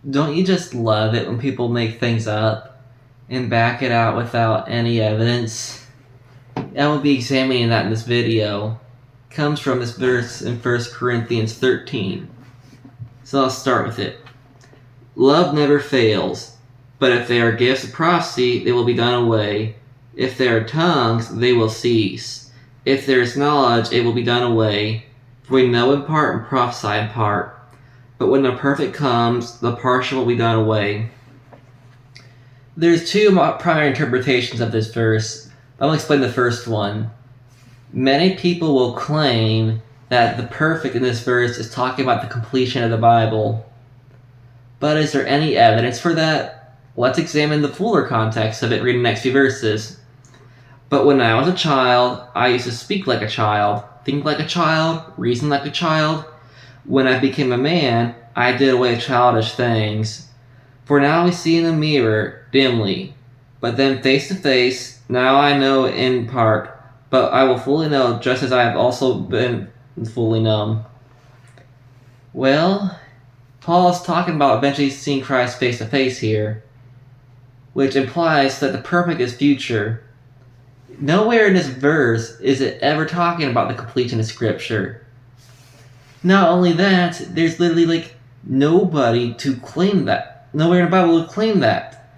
Don't you just love it when people make things up and back it out without any evidence? I will be examining that in this video. It comes from this verse in 1 Corinthians 13. So I'll start with it. Love never fails, but if there are gifts of prophecy, they will be done away. If there are tongues, they will cease. If there is knowledge, it will be done away. For we know in part and prophesy in part. But when the perfect comes, the partial will be done away. There's two primary interpretations of this verse. I'll explain the first one. Many people will claim that the perfect in this verse is talking about the completion of the Bible. But is there any evidence for that? Let's examine the fuller context of it reading the next few verses. But when I was a child, I used to speak like a child, think like a child, reason like a child. When I became a man, I did away with childish things. For now we see in a mirror, dimly, but then face to face. Now I know in part, but I will fully know, just as I have also been fully known. Well, Paul is talking about eventually seeing Christ face to face here, which implies that the perfect is future. Nowhere in this verse is it ever talking about the completion of Scripture. Not only that, there's literally nobody to claim that. Nowhere in the Bible will claim that.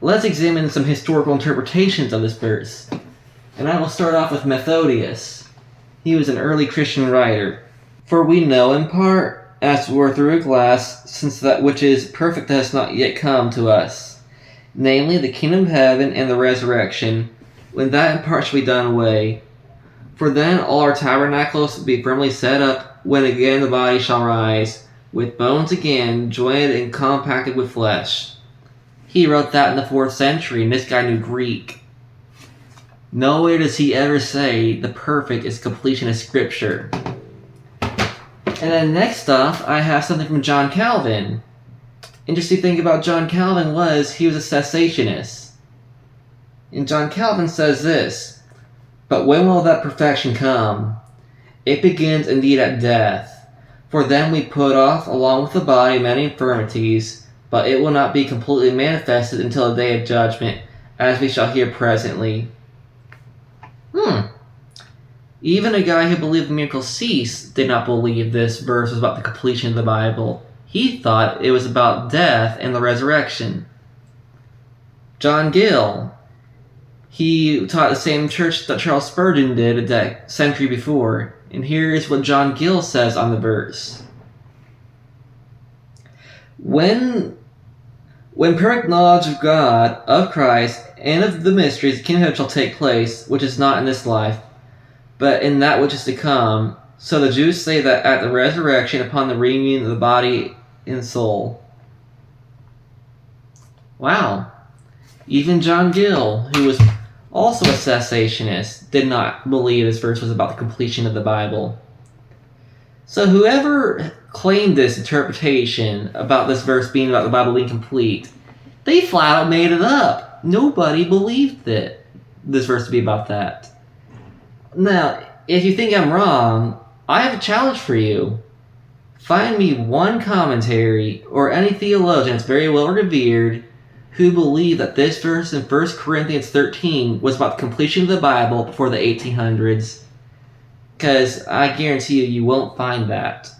Let's examine some historical interpretations of this verse. And I will start off with Methodius. He was an early Christian writer. For we know in part, as it were through a glass, since that which is perfect has not yet come to us, namely the kingdom of heaven and the resurrection, when that in part shall be done away. For then all our tabernacles will be firmly set up, when again the body shall rise, with bones again joined and compacted with flesh. He wrote that in the 4th century, and this guy knew Greek. Nowhere does he ever say the perfect is completion of Scripture. And then next off, I have something from John Calvin. Interesting thing about John Calvin was he was a cessationist. And John Calvin says this, "But when will that perfection come? It begins indeed at death. For then we put off along with the body many infirmities, but it will not be completely manifested until the day of judgment, as we shall hear presently." Even a guy who believed the miracles cease did not believe this verse was about the completion of the Bible. He thought it was about death and the resurrection. John Gill, he taught the same church that Charles Spurgeon did a century before. And here is what John Gill says on the verse. When perfect knowledge of God, of Christ, and of the mysteries, the kingdom shall take place, which is not in this life, but in that which is to come. So the Jews say that at the resurrection, upon the reunion of the body and soul. Wow. Even John Gill, who was also a cessationist, did not believe this verse was about the completion of the Bible. So whoever claimed this interpretation about this verse being about the Bible being complete, they flat out made it up. Nobody believed this verse to be about that. Now, if you think I'm wrong, I have a challenge for you. Find me one commentary or any theologian that's very well revered who believed that this verse in 1 Corinthians 13 was about the completion of the Bible before the 1800s. Because I guarantee you won't find that.